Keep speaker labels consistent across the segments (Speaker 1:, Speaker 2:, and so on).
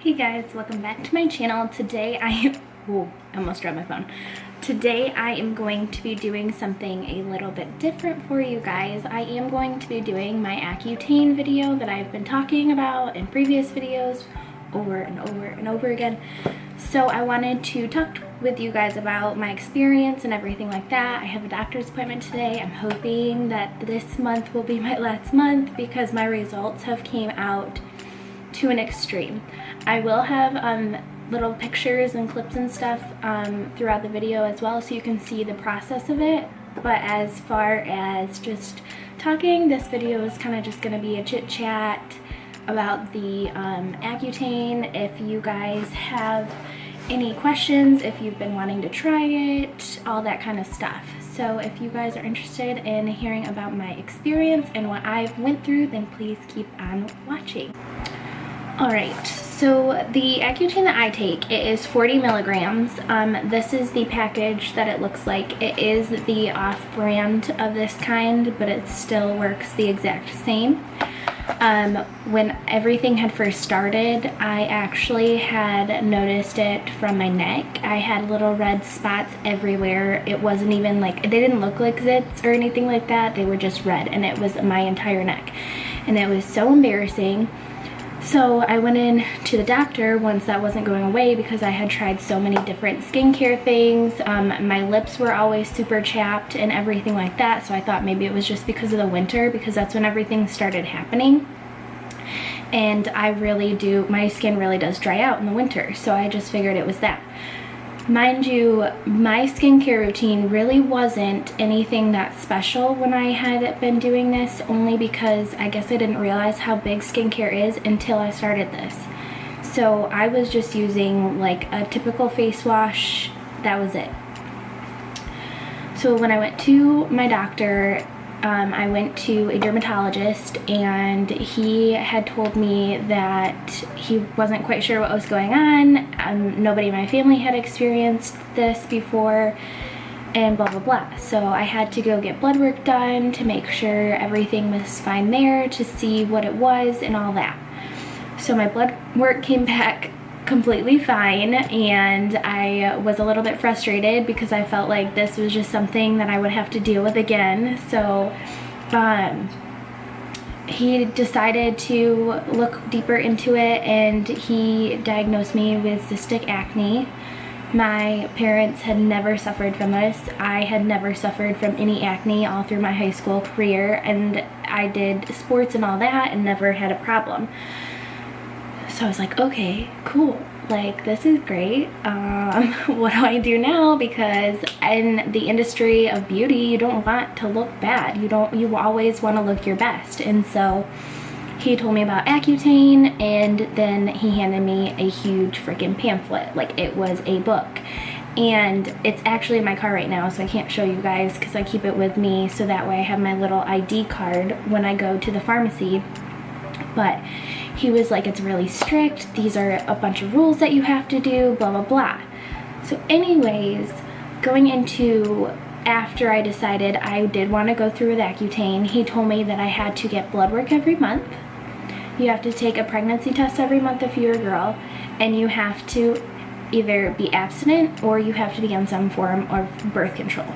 Speaker 1: Hey guys, welcome back to my channel. Today I almost dropped my phone. Today I am going to be doing something a little bit different for you guys. I am going to be doing my Accutane video that I've been talking about in previous videos over and over and over again. So I wanted to talk with you guys about my experience and everything like that. I have a doctor's appointment today. I'm hoping that this month will be my last month because my results have came out to an extreme. I will have little pictures and clips and stuff throughout the video as well, so you can see the process of it. But as far as just talking, this video is kind of just going to be a chit chat about the Accutane. If you guys have any questions, if you've been wanting to try it, all that kind of stuff. So if you guys are interested in hearing about my experience and what I've went through, then please keep on watching. Alright, so the Accutane that I take, it is 40 milligrams. This is the package that it looks like. It is the off-brand of this kind, but it still works the exact same. When everything had first started, I actually had noticed it from my neck. I had little red spots everywhere. It wasn't even like, they didn't look like zits or anything like that. They were just red, and it was my entire neck. And it was so embarrassing. So I went in to the doctor once that wasn't going away because I had tried so many different skincare things. My lips were always super chapped and everything like that, so I thought maybe it was just because of the winter, because that's when everything started happening. And my skin really does dry out in the winter, so I just figured it was that. Mind you, my skincare routine really wasn't anything that special when I had been doing this, only because I guess I didn't realize how big skincare is until I started this. So I was just using like a typical face wash, that was it. So when I went to my doctor, I went to a dermatologist, and he had told me that he wasn't quite sure what was going on. Nobody in my family had experienced this before, and blah blah blah. So I had to go get blood work done to make sure everything was fine there, to see what it was and all that. So my blood work came back completely fine, and I was a little bit frustrated because I felt like this was just something that I would have to deal with again. So he decided to look deeper into it, and he diagnosed me with cystic acne. My parents had never suffered from this. I had never suffered from any acne all through my high school career, and I did sports and all that and never had a problem. So I was like, okay, cool, like this is great. What do I do now? Because in the industry of beauty, you don't want to look bad. You always want to look your best. And so he told me about Accutane, and then he handed me a huge freaking pamphlet. Like, it was a book. And it's actually in my car right now, so I can't show you guys because I keep it with me, so that way I have my little ID card when I go to the pharmacy. But he was like, it's really strict, these are a bunch of rules that you have to do, blah blah blah. So anyways, going into, after I decided I did want to go through with Accutane, he told me that I had to get blood work every month. You have to take a pregnancy test every month if you're a girl, and you have to either be abstinent or you have to be on some form of birth control.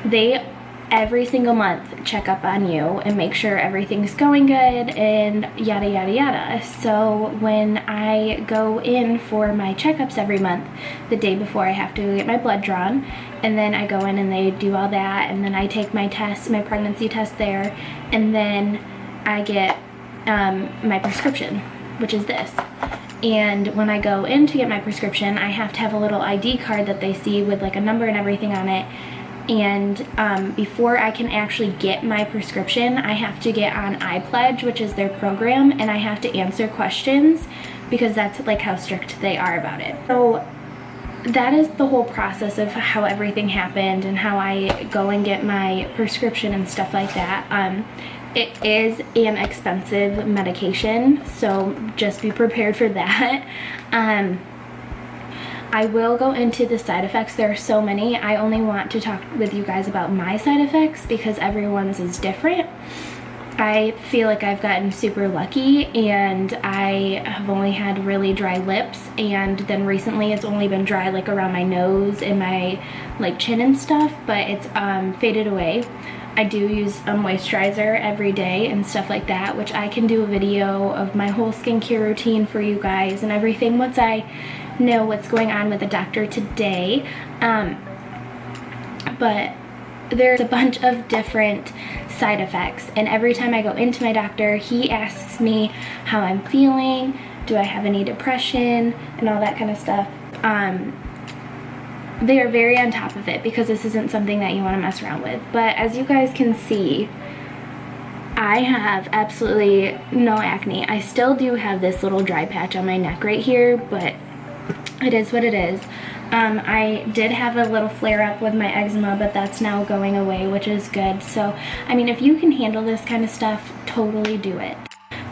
Speaker 1: They every single month check up on you and make sure everything's going good and yada yada yada. So when I go in for my checkups every month, the day before I have to get my blood drawn, and then I go in and they do all that, and then I take my test, my pregnancy test there, and then I get my prescription, which is this. And when I go in to get my prescription, I have to have a little ID card that they see with like a number and everything on it. And before I can actually get my prescription, I have to get on iPledge, which is their program, and I have to answer questions because that's like how strict they are about it. So that is the whole process of how everything happened and how I go and get my prescription and stuff like that. It is an expensive medication, so just be prepared for that. I will go into the side effects. There are so many. I only want to talk with you guys about my side effects because everyone's is different. I feel like I've gotten super lucky, and I have only had really dry lips, and then recently it's only been dry like around my nose and my like chin and stuff, but it's faded away. I do use a moisturizer every day and stuff like that, which I can do a video of my whole skincare routine for you guys and everything once I know what's going on with the doctor today. But there's a bunch of different side effects, and every time I go into my doctor, he asks me how I'm feeling, do I have any depression, and all that kind of stuff. They are very on top of it because this isn't something that you want to mess around with. But as you guys can see, I have absolutely no acne. I still do have this little dry patch on my neck right here, but it is what it is. I did have a little flare up with my eczema, but that's now going away, which is good. So, I mean, if you can handle this kind of stuff, totally do it.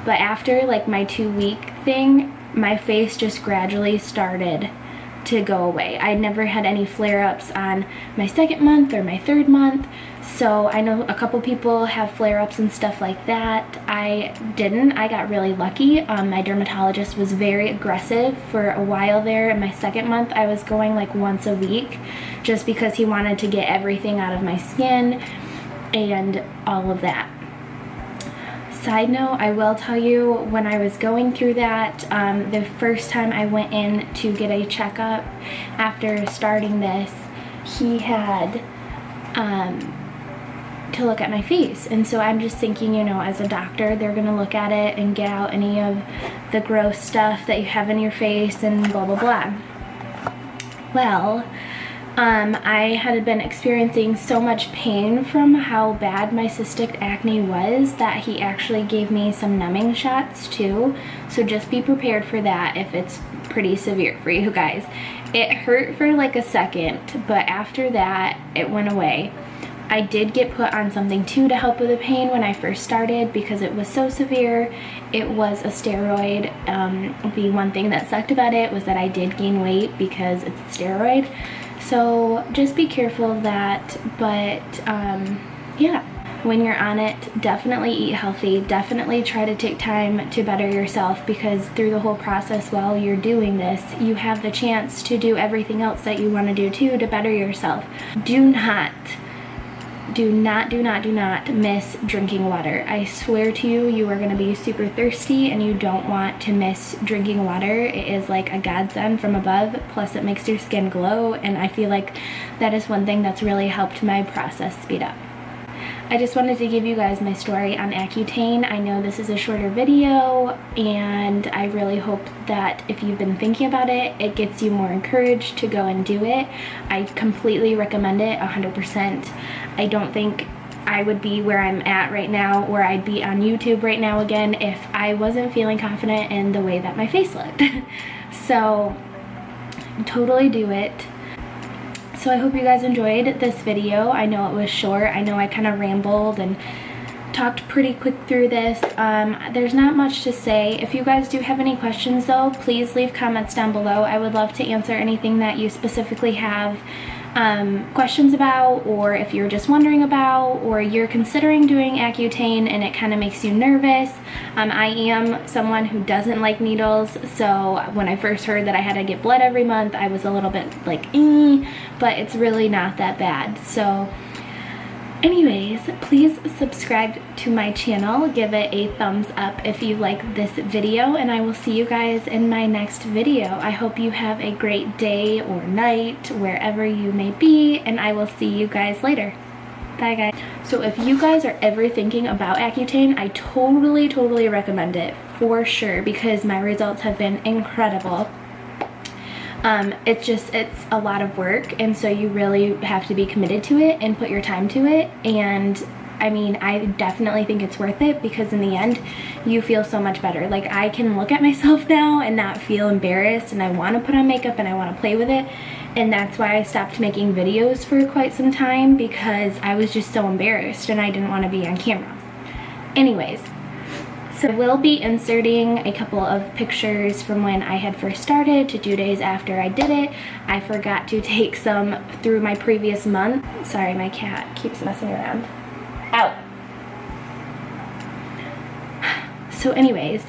Speaker 1: But after like my 2-week thing, my face just gradually started to go away. I never had any flare-ups on my 2nd month or my 3rd month. So I know a couple people have flare-ups and stuff like that. I didn't. I got really lucky. My dermatologist was very aggressive for a while there. In my 2nd month, I was going like once a week just because he wanted to get everything out of my skin and all of that. Side note, I will tell you, when I was going through that, the first time I went in to get a checkup after starting this, he had to look at my face. And so I'm just thinking, you know, as a doctor, they're gonna look at it and get out any of the gross stuff that you have in your face and blah, blah, blah. Well, I had been experiencing so much pain from how bad my cystic acne was that he actually gave me some numbing shots too. So just be prepared for that if it's pretty severe for you guys. It hurt for like a second, but after that, it went away. I did get put on something too to help with the pain when I first started because it was so severe. It was a steroid. The one thing that sucked about it was that I did gain weight because it's a steroid. So just be careful of that, but yeah, when you're on it, definitely eat healthy. Definitely try to take time to better yourself, because through the whole process while you're doing this, you have the chance to do everything else that you want to do too to better yourself. Do not miss drinking water. I swear to you, you are going to be super thirsty and you don't want to miss drinking water. It is like a godsend from above, plus it makes your skin glow, and I feel like that is one thing that's really helped my process speed up. I just wanted to give you guys my story on Accutane. I know this is a shorter video, and I really hope that if you've been thinking about it, it gets you more encouraged to go and do it. I completely recommend it, 100%. I don't think I would be where I'm at right now, or I'd be on YouTube right now again, if I wasn't feeling confident in the way that my face looked. So totally do it. So I hope you guys enjoyed this video. I know it was short. I know I kind of rambled and talked pretty quick through this. There's not much to say. If you guys do have any questions though, please leave comments down below. I would love to answer anything that you specifically have questions about, or if you're just wondering about, or you're considering doing Accutane and it kind of makes you nervous. I am someone who doesn't like needles, so when I first heard that I had to get blood every month, I was a little bit like, but it's really not that bad. So anyways, please subscribe to my channel, give it a thumbs up if you like this video, and I will see you guys in my next video. I hope you have a great day or night wherever you may be, and I will see you guys later. Bye guys. So if you guys are ever thinking about Accutane, I totally recommend it for sure, because my results have been incredible. It's a lot of work, and so you really have to be committed to it and put your time to it. And I mean, I definitely think it's worth it, because in the end you feel so much better. Like, I can look at myself now and not feel embarrassed, and I want to put on makeup and I want to play with it. And that's why I stopped making videos for quite some time, because I was just so embarrassed and I didn't want to be on camera. Anyways, so we'll be inserting a couple of pictures from when I had first started to 2 days after I did it. I forgot to take some through my previous month. Sorry, my cat keeps messing around. Out. So anyways,